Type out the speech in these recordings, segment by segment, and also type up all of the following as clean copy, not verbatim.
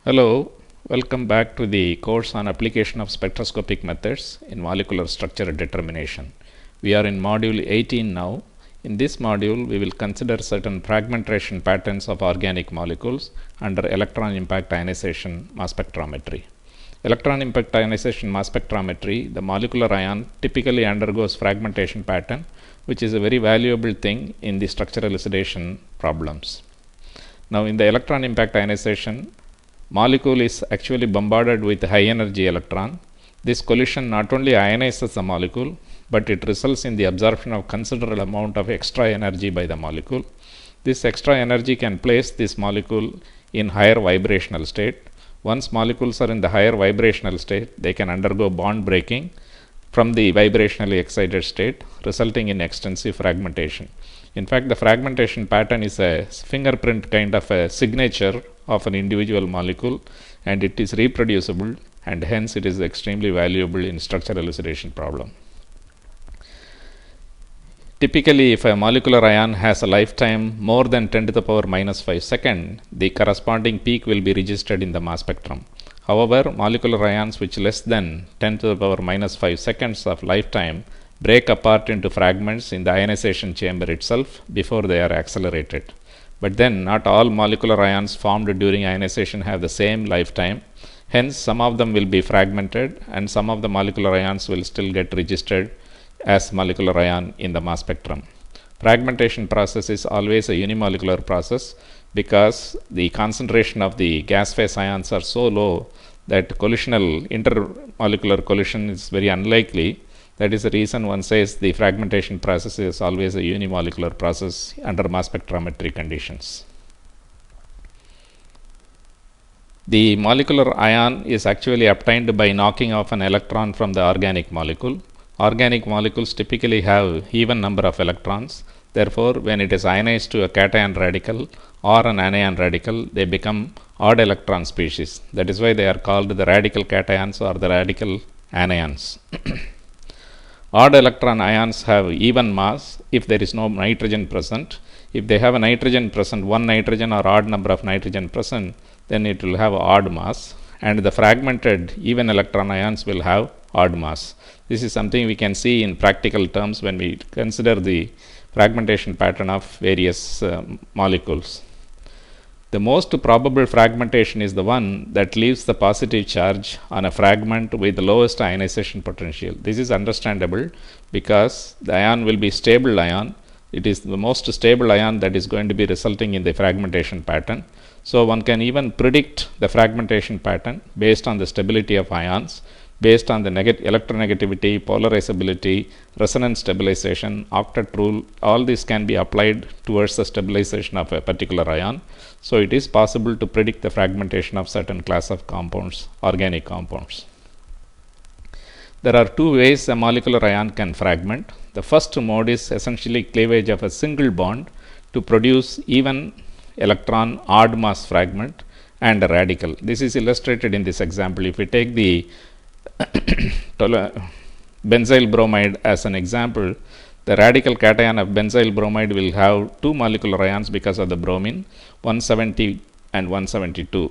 Hello, welcome back to the course on application of spectroscopic methods in molecular structure determination. We are in module 18 now. In this module, we will consider certain fragmentation patterns of organic molecules under electron impact ionization mass spectrometry. Electron impact ionization mass spectrometry, the molecular ion typically undergoes fragmentation pattern, which is a very valuable thing in the structural elucidation problems. Now, in the electron impact ionization, molecule is actually bombarded with high energy electron. This collision not only ionizes the molecule, but it results in the absorption of considerable amount of extra energy by the molecule. This extra energy can place this molecule in higher vibrational state. Once molecules are in the higher vibrational state, they can undergo bond breaking from the vibrationally excited state, resulting in extensive fragmentation. In fact, the fragmentation pattern is a fingerprint kind of a signature of an individual molecule, and it is reproducible, and hence it is extremely valuable in structural elucidation problem. Typically, if a molecular ion has a lifetime more than 10 to the power minus 5 seconds, the corresponding peak will be registered in the mass spectrum. However, molecular ions which less than 10 to the power minus 5 seconds of lifetime break apart into fragments in the ionization chamber itself before they are accelerated. But then not all molecular ions formed during ionization have the same lifetime. Hence, some of them will be fragmented and some of the molecular ions will still get registered as molecular ion in the mass spectrum. Fragmentation process is always a unimolecular process because the concentration of the gas phase ions are so low that intermolecular collision is very unlikely. That is the reason one says the fragmentation process is always a unimolecular process under mass spectrometry conditions. The molecular ion is actually obtained by knocking off an electron from the organic molecule. Organic molecules typically have even number of electrons. Therefore, when it is ionized to a cation radical or an anion radical, they become odd electron species. That is why they are called the radical cations or the radical anions. Odd electron ions have even mass if there is no nitrogen present. If they have a nitrogen present, one nitrogen or odd number of nitrogen present, then it will have odd mass, and the fragmented even electron ions will have odd mass. This is something we can see in practical terms when we consider the fragmentation pattern of various molecules. The most probable fragmentation is the one that leaves the positive charge on a fragment with the lowest ionization potential. This is understandable because the ion will be stable ion. It is the most stable ion that is going to be resulting in the fragmentation pattern. So one can even predict the fragmentation pattern based on the stability of ions, based on the electronegativity, polarizability, resonance stabilization, octet rule. All this can be applied towards the stabilization of a particular ion. So it is possible to predict the fragmentation of certain class of compounds, organic compounds. There are two ways a molecular ion can fragment. The first mode is essentially cleavage of a single bond to produce even electron odd mass fragment and a radical. This is illustrated in this example. If we take the benzyl bromide as an example, the radical cation of benzyl bromide will have two molecular ions because of the bromine, 170 and 172.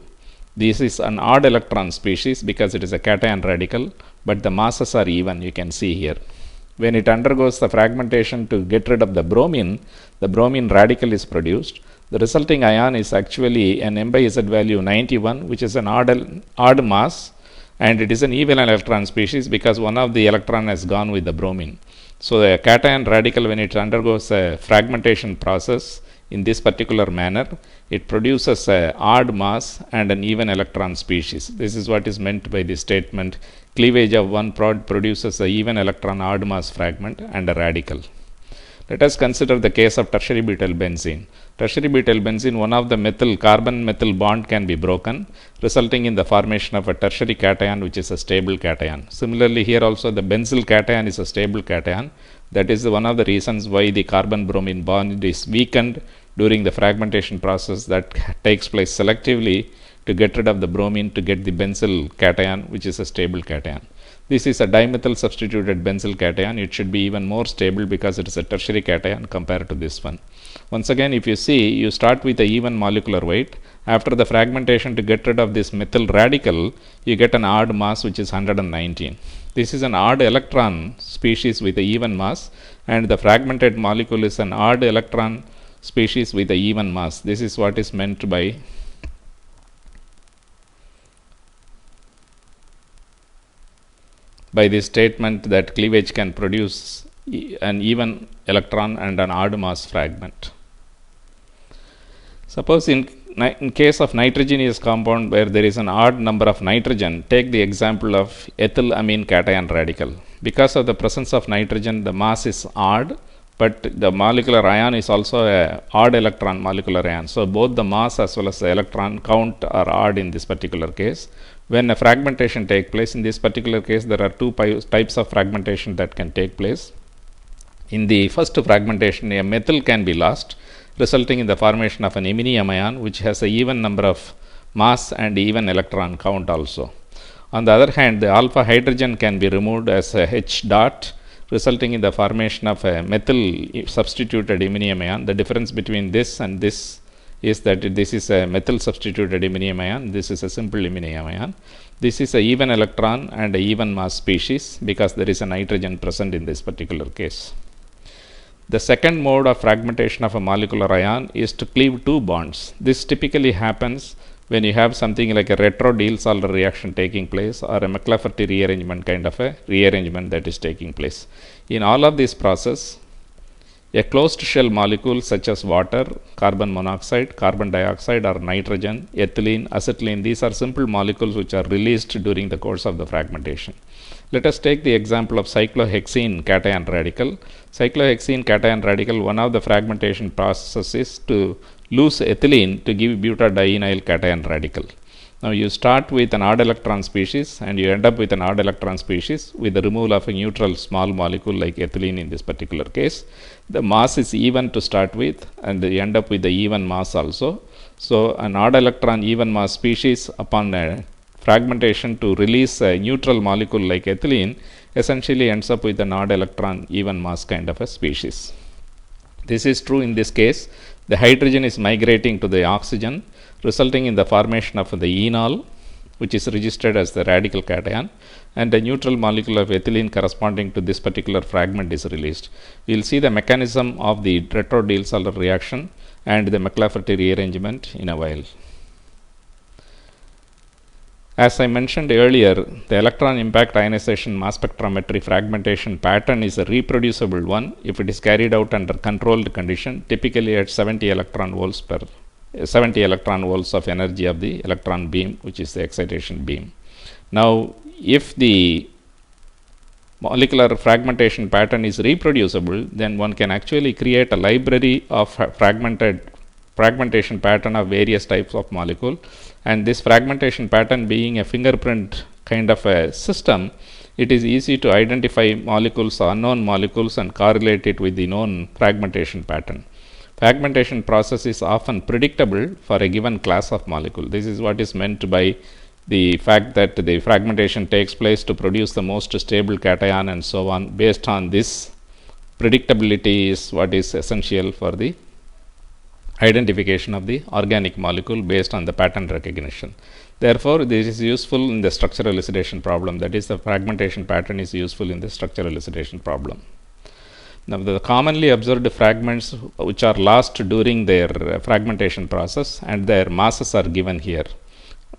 This is an odd electron species because it is a cation radical, but the masses are even, you can see here. When it undergoes the fragmentation to get rid of the bromine radical is produced. The resulting ion is actually an M by Z value 91, which is an odd mass, and it is an even electron species because one of the electron has gone with the bromine. So the cation radical, when it undergoes a fragmentation process in this particular manner, it produces an odd mass and an even electron species. This is what is meant by the statement, cleavage of one prod produces an even electron odd mass fragment and a radical. Let us consider the case of tertiary butyl benzene. Tertiary butyl benzene, one of the carbon-methyl bond can be broken, resulting in the formation of a tertiary cation, which is a stable cation. Similarly, here also the benzyl cation is a stable cation. That is one of the reasons why the carbon-bromine bond is weakened during the fragmentation process that takes place selectively to get rid of the bromine to get the benzyl cation, which is a stable cation. This is a dimethyl substituted benzyl cation. It should be even more stable because it is a tertiary cation compared to this one. Once again, if you see, you start with a even molecular weight. After the fragmentation, to get rid of this methyl radical, you get an odd mass which is 119. This is an odd electron species with a even mass, and the fragmented molecule is an odd electron species with a even mass. This is what is meant by this statement that cleavage can produce an even electron and an odd mass fragment. Suppose in case of nitrogenous compound where there is an odd number of nitrogen, take the example of ethylamine cation radical. Because of the presence of nitrogen, the mass is odd, but the molecular ion is also a odd electron molecular ion. So both the mass as well as the electron count are odd in this particular case. When a fragmentation takes place, in this particular case there are two types of fragmentation that can take place. In the first fragmentation, a methyl can be lost, resulting in the formation of an iminium ion which has an even number of mass and even electron count also. On the other hand, the alpha hydrogen can be removed as a H dot, resulting in the formation of a methyl substituted iminium ion. The difference between this and this is that this is a methyl substituted iminium ion, this is a simple iminium ion. This is a even electron and a even mass species because there is a nitrogen present in this particular case. The second mode of fragmentation of a molecular ion is to cleave two bonds. This typically happens when you have something like a retro-Diels-Alder reaction taking place or a McLafferty rearrangement kind of a rearrangement that is taking place. In all of this process, a closed shell molecule such as water, carbon monoxide, carbon dioxide or nitrogen, ethylene, acetylene, these are simple molecules which are released during the course of the fragmentation. Let us take the example of cyclohexene cation radical. Cyclohexene cation radical, one of the fragmentation processes is to lose ethylene to give butadienyl cation radical. Now you start with an odd electron species and you end up with an odd electron species with the removal of a neutral small molecule like ethylene in this particular case. The mass is even to start with and you end up with the even mass also. So an odd electron even mass species upon a fragmentation to release a neutral molecule like ethylene essentially ends up with an odd electron even mass kind of a species. This is true in this case. The hydrogen is migrating to the oxygen, resulting in the formation of the enol, which is registered as the radical cation, and a neutral molecule of ethylene corresponding to this particular fragment is released. We will see the mechanism of the retro-Diels-Alder reaction and the McLafferty rearrangement in a while. As I mentioned earlier, the electron impact ionization mass spectrometry fragmentation pattern is a reproducible one if it is carried out under controlled condition, typically at 70 electron volts of energy of the electron beam, which is the excitation beam. Now, if the molecular fragmentation pattern is reproducible, then one can actually create a library of fragmentation pattern of various types of molecule, and this fragmentation pattern being a fingerprint kind of a system, it is easy to identify molecules, unknown molecules, and correlate it with the known fragmentation pattern. Fragmentation process is often predictable for a given class of molecule. This is what is meant by the fact that the fragmentation takes place to produce the most stable cation and so on. Based on this predictability is what is essential for the identification of the organic molecule based on the pattern recognition. Therefore, this is useful in the structural elucidation problem. That is, the fragmentation pattern is useful in the structural elucidation problem. Now, the commonly observed fragments which are lost during their fragmentation process and their masses are given here.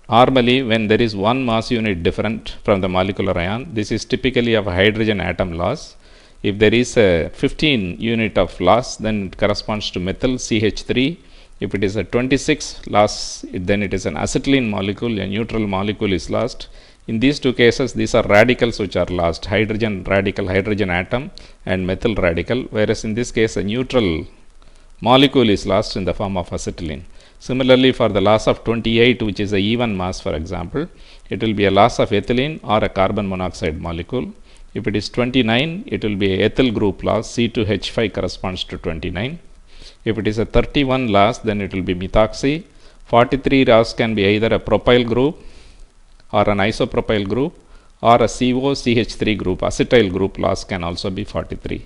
Normally, when there is one mass unit different from the molecular ion, this is typically of a hydrogen atom loss. If there is a 15 unit of loss, then it corresponds to methyl CH3. If it is a 26 loss, then it is an acetylene molecule, a neutral molecule is lost. In these two cases, these are radicals which are lost, hydrogen radical, hydrogen atom, and methyl radical, whereas in this case a neutral molecule is lost in the form of acetylene. Similarly, for the loss of 28, which is a even mass, for example, it will be a loss of ethylene or a carbon monoxide molecule. If it is 29, it will be a ethyl group loss, C2H5 corresponds to 29. If it is a 31 loss, then it will be methoxy. 43 loss can be either a propyl group or an isopropyl group or a COCH3 group, acetyl group loss can also be 43.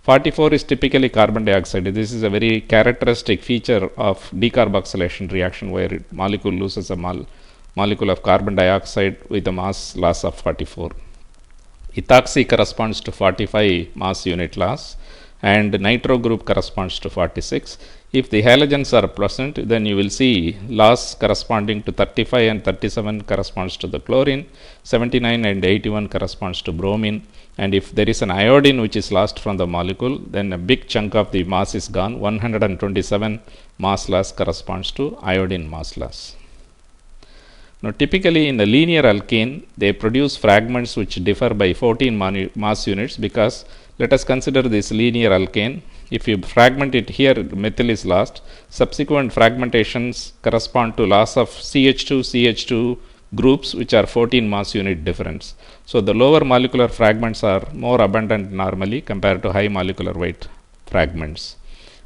44 is typically carbon dioxide. This is a very characteristic feature of decarboxylation reaction where molecule loses a molecule of carbon dioxide with a mass loss of 44. Ethoxy corresponds to 45 mass unit loss and nitro group corresponds to 46. If the halogens are present, then you will see loss corresponding to 35 and 37 corresponds to the chlorine, 79 and 81 corresponds to bromine, and if there is an iodine which is lost from the molecule, then a big chunk of the mass is gone. 127 mass loss corresponds to iodine mass loss. Now typically in a linear alkane, they produce fragments which differ by 14 mass units, because let us consider this linear alkane. If you fragment it here, methyl is lost. Subsequent fragmentations correspond to loss of CH2 groups which are 14 mass unit difference. So the lower molecular fragments are more abundant normally compared to high molecular weight fragments.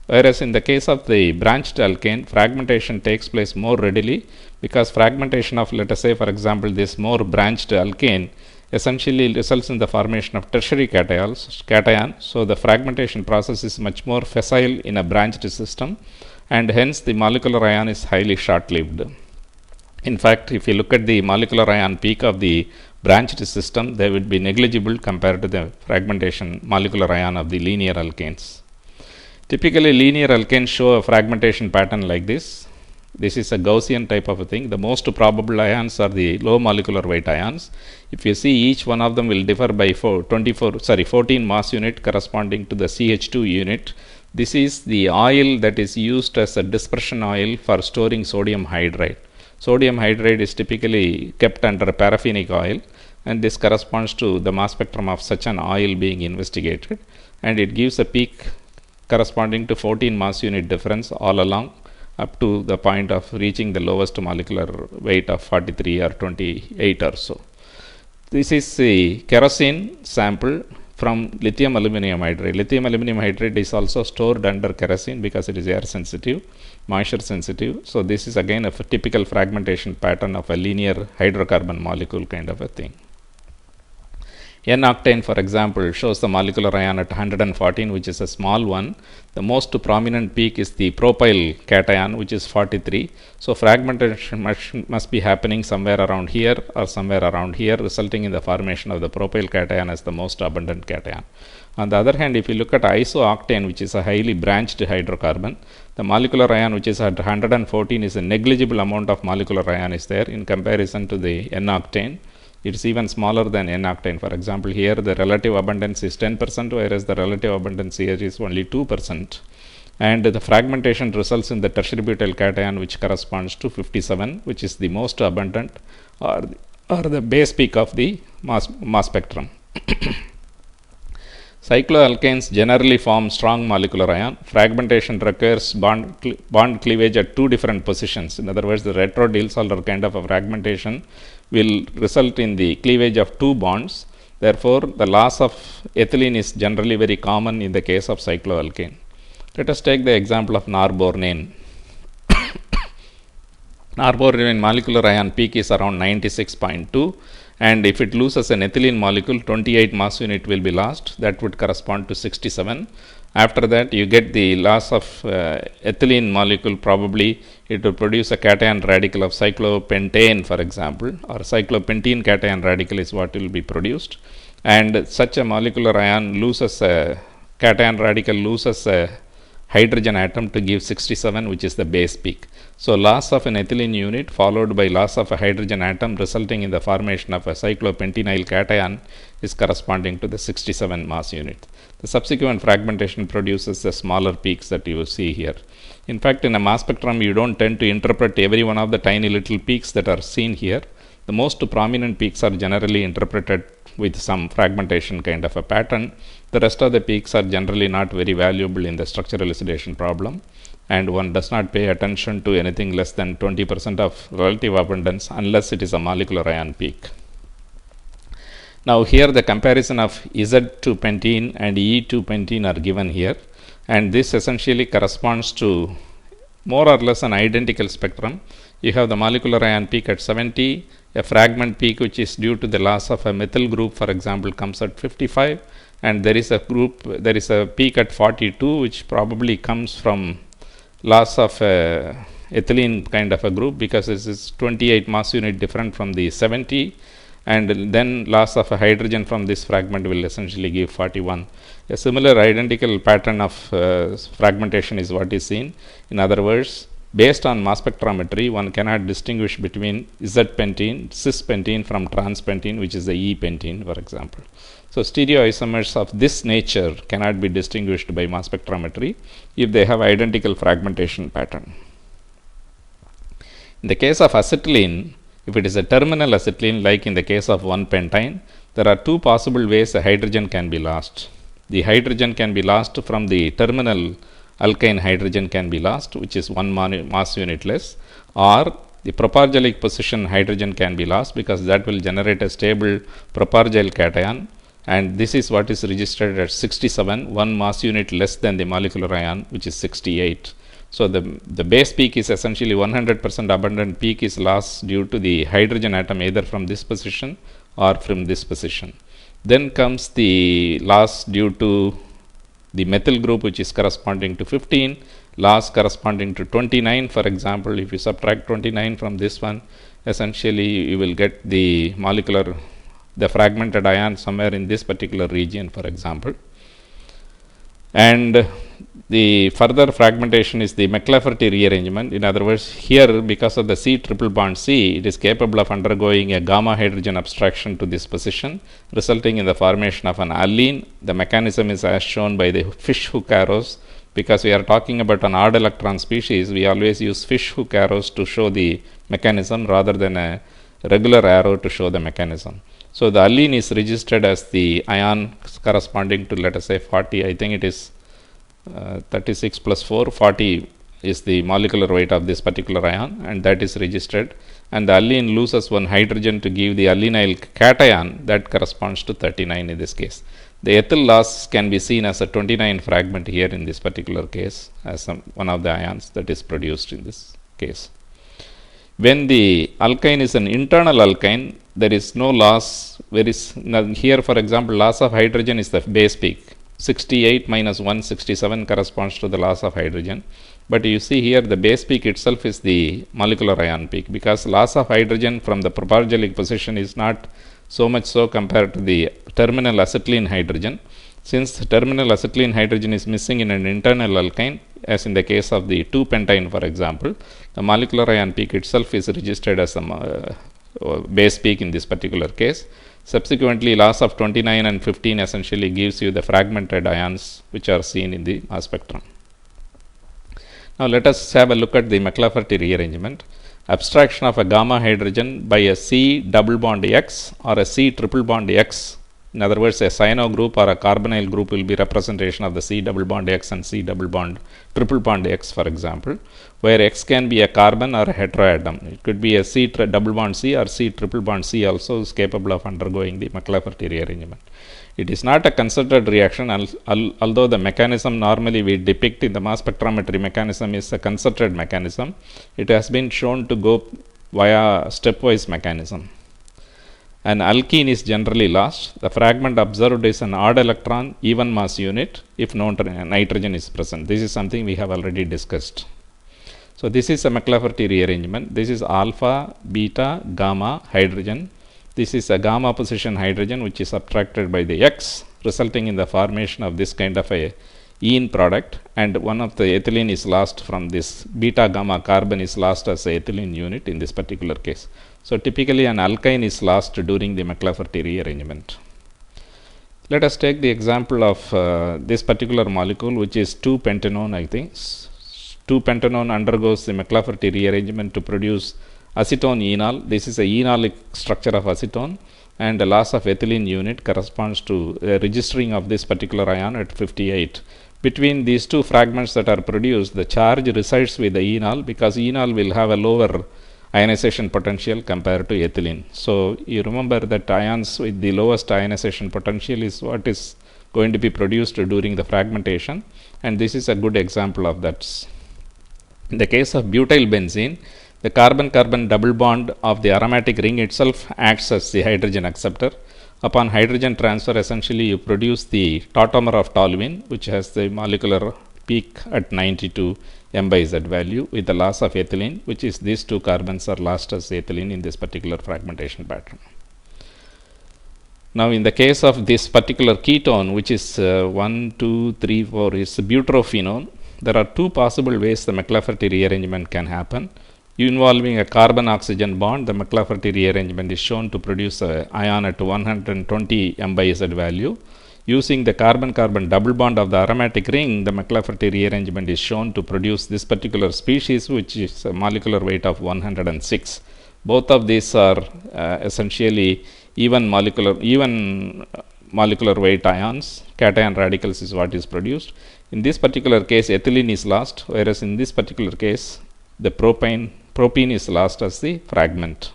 Whereas in the case of the branched alkane, fragmentation takes place more readily, because fragmentation of, let us say for example, this more branched alkane essentially results in the formation of tertiary cation. So the fragmentation process is much more facile in a branched system, and hence the molecular ion is highly short-lived. In fact, if you look at the molecular ion peak of the branched system, they would be negligible compared to the fragmentation molecular ion of the linear alkanes. Typically linear alkanes show a fragmentation pattern like this. This is a Gaussian type of a thing. The most probable ions are the low molecular weight ions. If you see, each one of them will differ by 14 mass unit corresponding to the CH2 unit. This is the oil that is used as a dispersion oil for storing sodium hydride. Sodium hydride is typically kept under a paraffinic oil, and this corresponds to the mass spectrum of such an oil being investigated, and it gives a peak corresponding to 14 mass unit difference all along up to the point of reaching the lowest molecular weight of 43 or 28 or so. This is the kerosene sample from lithium aluminum hydride. Lithium aluminum hydride is also stored under kerosene because it is air sensitive, moisture sensitive. So this is again a typical fragmentation pattern of a linear hydrocarbon molecule kind of a thing. N-octane, for example, shows the molecular ion at 114, which is a small one. The most prominent peak is the propyl cation, which is 43. So fragmentation must be happening somewhere around here or somewhere around here, resulting in the formation of the propyl cation as the most abundant cation. On the other hand, if you look at isooctane, which is a highly branched hydrocarbon, the molecular ion which is at 114 is a negligible amount of molecular ion is there in comparison to the N-octane. It is even smaller than N-octane. For example, here the relative abundance is 10%, whereas the relative abundance here is only 2%. And the fragmentation results in the tertiary butyl cation, which corresponds to 57, which is the most abundant or the base peak of the mass spectrum. Cycloalkanes generally form strong molecular ion. Fragmentation requires bond cleavage at two different positions. In other words, the retro-Diels-Alder kind of a fragmentation will result in the cleavage of two bonds. Therefore, the loss of ethylene is generally very common in the case of cycloalkane. Let us take the example of norbornane. Norbornane molecular ion peak is around 96.2, and if it loses an ethylene molecule, 28 mass unit will be lost. That would correspond to 67. After that, you get the loss of ethylene molecule. Probably it will produce a cation radical of cyclopentane, for example, or cyclopentene cation radical is what will be produced. And such a molecular ion loses a cation radical, loses a hydrogen atom to give 67, which is the base peak. So loss of an ethylene unit followed by loss of a hydrogen atom resulting in the formation of a cyclopentenyl cation is corresponding to the 67 mass unit. The subsequent fragmentation produces the smaller peaks that you see here. In fact, in a mass spectrum, you don't tend to interpret every one of the tiny little peaks that are seen here. The most prominent peaks are generally interpreted with some fragmentation kind of a pattern. The rest of the peaks are generally not very valuable in the structural elucidation problem, and one does not pay attention to anything less than 20% of relative abundance unless it is a molecular ion peak. Now here the comparison of Z2-pentene and E2-pentene are given here, and this essentially corresponds to more or less an identical spectrum. You have the molecular ion peak at 70, a fragment peak which is due to the loss of a methyl group, for example, comes at 55, and there is a peak at 42 which probably comes from loss of a ethylene kind of a group, because this is 28 mass unit different from the 70, and then loss of a hydrogen from this fragment will essentially give 41. A similar identical pattern of fragmentation is what is seen. In other words, based on mass spectrometry, one cannot distinguish between Z-pentene, cis-pentene from trans-pentene, which is the E-pentene, for example. So stereoisomers of this nature cannot be distinguished by mass spectrometry if they have identical fragmentation pattern. In the case of acetylene, if it is a terminal acetylene like in the case of 1-pentyne, there are two possible ways a hydrogen can be lost. The hydrogen can be lost from the terminal alkyne hydrogen can be lost, which is 1 mass unit less, or the propargylic position hydrogen can be lost, because that will generate a stable propargyl cation, and this is what is registered at 67, 1 mass unit less than the molecular ion, which is 68. So the base peak is essentially 100% abundant peak is lost due to the hydrogen atom either from this position or from this position. Then comes the loss due to the methyl group, which is corresponding to 15, loss corresponding to 29. For example, if you subtract 29 from this one, essentially you will get the fragmented ion somewhere in this particular region, for example. And the further fragmentation is the McLafferty rearrangement. In other words, here because of the C triple bond C, it is capable of undergoing a gamma hydrogen abstraction to this position, resulting in the formation of an allene. The mechanism is as shown by the fish hook arrows. Because we are talking about an odd electron species, we always use fish hook arrows to show the mechanism rather than a regular arrow to show the mechanism. So the allene is registered as the ion corresponding to, let us say, 40. I think it is 36 plus 4, 40 is the molecular weight of this particular ion, and that is registered. And the allene loses one hydrogen to give the allenyl cation that corresponds to 39 in this case. The ethyl loss can be seen as a 29 fragment here in this particular case, as one of the ions that is produced in this case. When the alkyne is an internal alkyne, there is no loss. Here, for example, loss of hydrogen is the base peak. 68 minus 167 corresponds to the loss of hydrogen. But you see here the base peak itself is the molecular ion peak, because loss of hydrogen from the propargylic position is not so much so compared to the terminal acetylene hydrogen. Since the terminal acetylene hydrogen is missing in an internal alkyne, as in the case of the 2-pentyne, for example, the molecular ion peak itself is registered as a base peak in this particular case. Subsequently, loss of 29 and 15 essentially gives you the fragmented ions which are seen in the mass spectrum. Now let us have a look at the McLafferty rearrangement. Abstraction of a gamma hydrogen by a C double bond X or a C triple bond X. In other words, a cyano group or a carbonyl group will be representation of the C double bond X and C double bond triple bond X, for example, where X can be a carbon or a heteroatom. It could be a C double bond C or C triple bond C also is capable of undergoing the McLafferty rearrangement. It is not a concerted reaction, although the mechanism normally we depict in the mass spectrometry mechanism is a concerted mechanism. It has been shown to go via stepwise mechanism. An alkene is generally lost. The fragment observed is an odd electron, even mass unit, if no nitrogen is present. This is something we have already discussed. So this is a McLafferty rearrangement. This is alpha, beta, gamma hydrogen. This is a gamma position hydrogen which is subtracted by the X, resulting in the formation of this kind of a ene product, and one of the ethylene is lost from this beta gamma carbon is lost as a ethylene unit in this particular case. So typically an alkyne is lost during the McLafferty rearrangement. Let us take the example of this particular molecule, which is 2-pentanone. I think 2-pentanone undergoes the McLafferty rearrangement to produce acetone enol. This is a enolic structure of acetone, and the loss of ethylene unit corresponds to registering of this particular ion at 58. Between these two fragments that are produced, the charge resides with the enol, because enol will have a lower ionization potential compared to ethylene. So you remember that ions with the lowest ionization potential is what is going to be produced during the fragmentation, and this is a good example of that. In the case of butyl benzene, The carbon-carbon double bond of the aromatic ring itself acts as the hydrogen acceptor. Upon hydrogen transfer, essentially you produce the tautomer of toluene, which has the molecular peak at 92 m by z value, with the loss of ethylene, which is these two carbons are lost as ethylene in this particular fragmentation pattern. Now, in the case of this particular ketone, which is 1, 2, 3, 4, is butrophenone, there are two possible ways the McLafferty rearrangement can happen. Involving a carbon-oxygen bond, the McLafferty rearrangement is shown to produce an ion at 120 m by z value. Using the carbon-carbon double bond of the aromatic ring, the McLafferty rearrangement is shown to produce this particular species, which is a molecular weight of 106. Both of these are essentially even molecular weight ions. Cation radicals is what is produced. In this particular case, ethylene is lost, whereas in this particular case, the propene is lost as the fragment.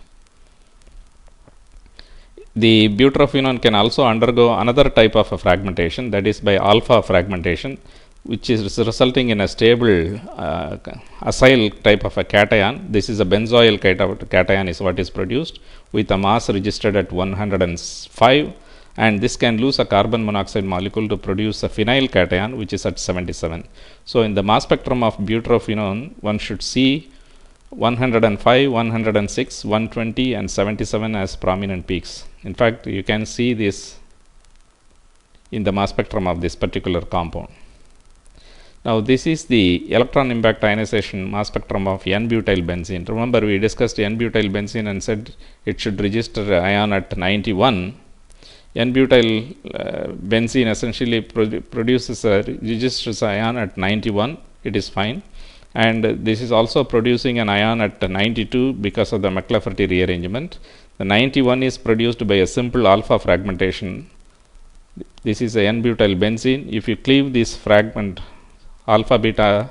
The butrophenone can also undergo another type of a fragmentation, that is by alpha fragmentation, which is resulting in a stable acyl type of a cation. This is a benzoyl cation is what is produced with a mass registered at 105, and this can lose a carbon monoxide molecule to produce a phenyl cation, which is at 77. So in the mass spectrum of butrophenone, one should see 105, 106, 120 and 77 as prominent peaks. In fact, you can see this in the mass spectrum of this particular compound. Now, this is the electron impact ionization mass spectrum of N-butyl benzene. Remember, we discussed N-butyl benzene and said it should register ion at 91. N-butyl benzene essentially registers ion at 91. It is fine. And this is also producing an ion at 92 because of the McLafferty rearrangement. The 91 is produced by a simple alpha fragmentation. This is a N-butyl benzene. If you cleave this fragment alpha beta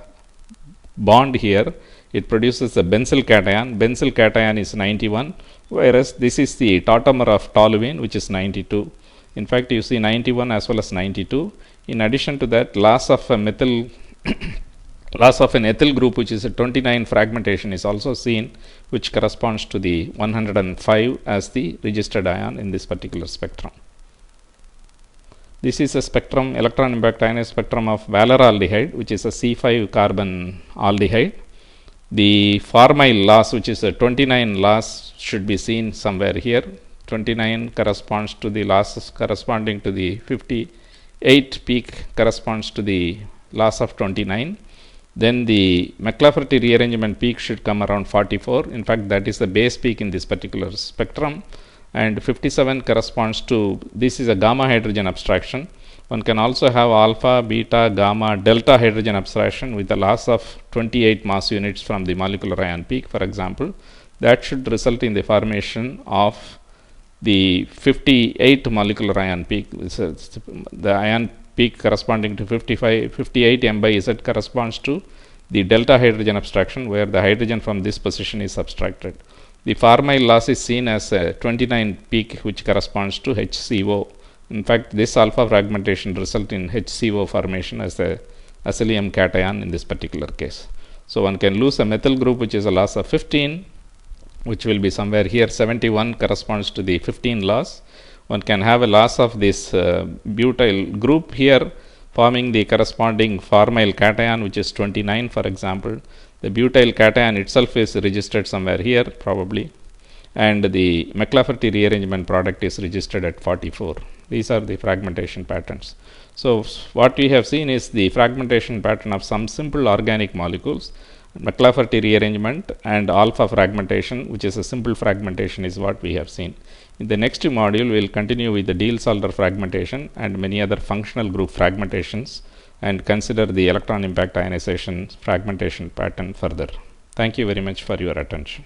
bond here, it produces a benzyl cation. Benzyl cation is 91, whereas this is the tautomer of toluene, which is 92. In fact, you see 91 as well as 92. In addition to that, loss of an ethyl group, which is a 29 fragmentation, is also seen, which corresponds to the 105 as the registered ion in this particular spectrum. This is a spectrum, electron impact ionized spectrum of valeraldehyde, which is a C5 carbon aldehyde. The formyl loss, which is a 29 loss, should be seen somewhere here. 29 corresponds to the losses corresponding to the 58 peak corresponds to the loss of 29. Then the McLafferty rearrangement peak should come around 44. In fact, that is the base peak in this particular spectrum. And 57 corresponds to, this is a gamma hydrogen abstraction. One can also have alpha, beta, gamma, delta hydrogen abstraction with a loss of 28 mass units from the molecular ion peak, for example. That should result in the formation of the 58 molecular ion peak. The ion peak corresponding to 58 m by z corresponds to the delta hydrogen abstraction, where the hydrogen from this position is subtracted. The formyl loss is seen as a 29 peak, which corresponds to HCO. In fact, this alpha fragmentation results in HCO formation as a acylium cation in this particular case. So one can lose a methyl group, which is a loss of 15, which will be somewhere here. 71 corresponds to the 15 loss. One can have a loss of this butyl group here, forming the corresponding formyl cation, which is 29, for example. The butyl cation itself is registered somewhere here, probably, and the McLafferty rearrangement product is registered at 44. These are the fragmentation patterns. So what we have seen is the fragmentation pattern of some simple organic molecules. McLafferty rearrangement and alpha fragmentation, which is a simple fragmentation, is what we have seen. In the next module, we will continue with the Diels-Alder fragmentation and many other functional group fragmentations, and consider the electron impact ionization fragmentation pattern further. Thank you very much for your attention.